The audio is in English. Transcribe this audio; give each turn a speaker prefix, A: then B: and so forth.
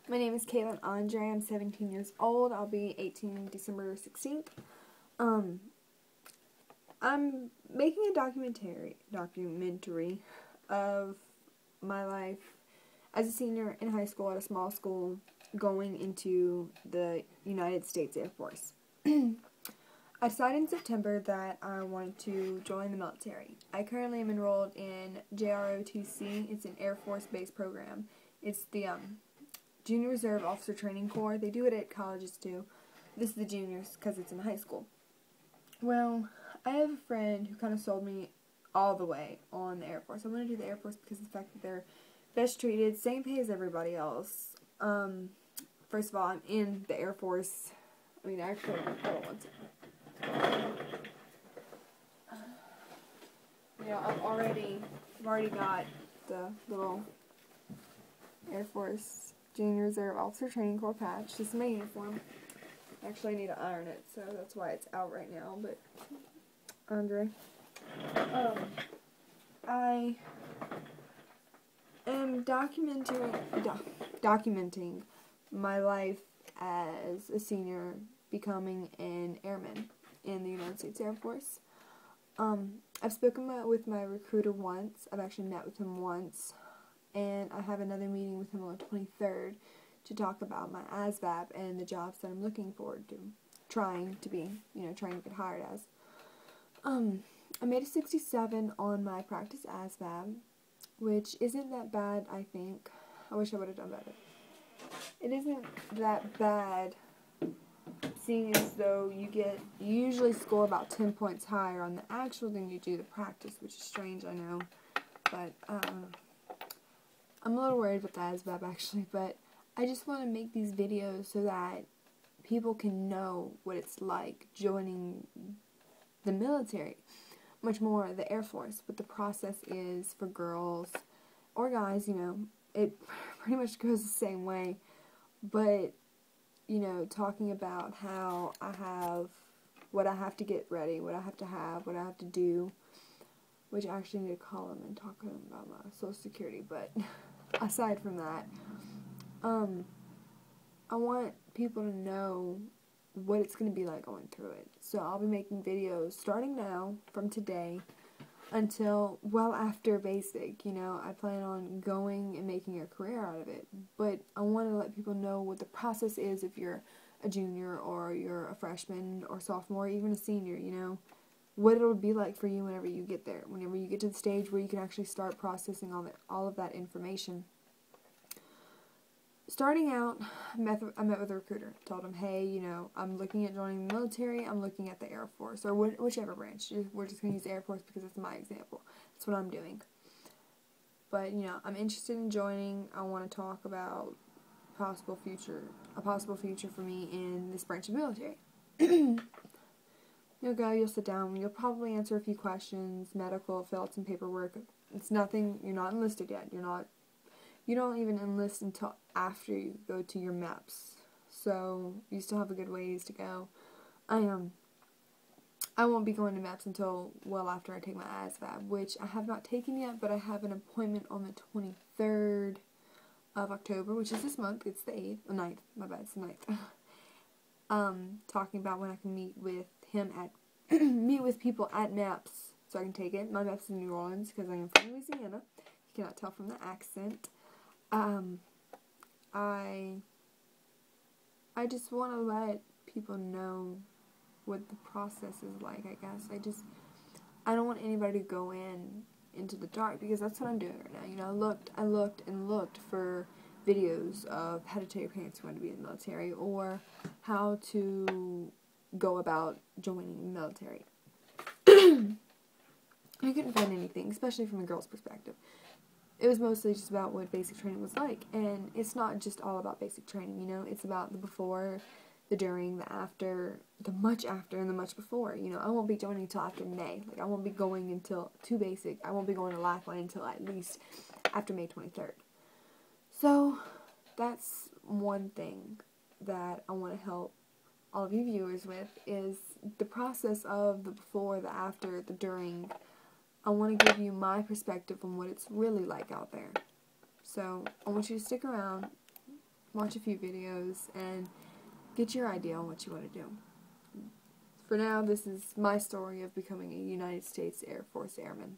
A: My name is Caitlin Andre. I'm 17 years old. I'll be 18 December 16th. I'm making a documentary of my life as a senior in high school at a small school going into the United States Air Force. I decided in September that I wanted to join the military. I currently am enrolled in JROTC. It's an Air Force-based program. It's the Junior Reserve Officer Training Corps. They do it at colleges too. This is the juniors because it's in high school. Well, I have a friend who kind of sold me all the way on the Air Force. I want to do the Air Force because of the fact that they're best treated, same pay as everybody else. First of all, I'm in the Air Force. I mean, actually, hold on one second. I've already got the little Air Force Junior Reserve Officer Training Corps patch. This is my uniform. Actually, I need to iron it, so that's why it's out right now. But Andre, I am documenting my life as a senior becoming an airman in the United States Air Force. I've spoken with my recruiter once. I've actually met with him once, and I have another meeting with him on the 23rd to talk about my ASVAB and the jobs that I'm looking forward to trying to get hired as. I made a 67 on my practice ASVAB, which isn't that bad, I think. I wish I would have done better. It isn't that bad, seeing as though you usually score about 10 points higher on the actual than you do the practice, which is strange, I know. But, I'm a little worried about the ASVAB, actually, but I just want to make these videos so that people can know what it's like joining the military, much more the Air Force, what the process is for girls or guys. It pretty much goes the same way, but talking about how what I have to get ready, what I have to do, which I actually need to call them and talk to them about my Social Security, but aside from that, I want people to know what it's going to be like going through it. So I'll be making videos starting now, from today, until well after basic. I plan on going and making a career out of it. But I want to let people know what the process is if you're a junior or you're a freshman or sophomore or even a senior, what it'll be like for you whenever you get there, whenever you get to the stage where you can actually start processing all of that information. Starting out, I met with a recruiter. Told him, hey, I'm looking at joining the military. I'm looking at the Air Force, or whichever branch. We're just going to use the Air Force because it's my example. That's what I'm doing. But, I'm interested in joining. I want to talk about a possible future for me in this branch of military. You'll go, you'll sit down, you'll probably answer a few questions, medical, fill out some paperwork. It's nothing, you're not enlisted yet. You don't even enlist until after you go to your M.E.P.S. So you still have a good ways to go. I won't be going to M.E.P.S. until well after I take my ASVAB, which I have not taken yet, but I have an appointment on the 23rd of October, which is this month. It's the 8th, the 9th, my bad, it's the 9th. Talking about when I can meet with him meet with people at M.E.P.S. so I can take it. My M.E.P.S. is in New Orleans because I am from Louisiana. You cannot tell from the accent. I just want to let people know what the process is like, I guess. I don't want anybody to go into the dark, because that's what I'm doing right now. I looked for videos of how to tell your parents you want to be in the military, or how to go about joining the military. I couldn't find anything, especially from a girl's perspective. It was mostly just about what basic training was like, and it's not just all about basic training, it's about the before, the during, the after, the much after, and the much before. I won't be joining until after May. I won't be going until to basic. I won't be going to lifeline until at least after May 23rd. So, that's one thing that I want to help all of you viewers with, is the process of the before, the after, the during. I want to give you my perspective on what it's really like out there. So, I want you to stick around. watch a few videos, and get your idea on what you want to do. For now, this is my story of becoming a United States Air Force Airman.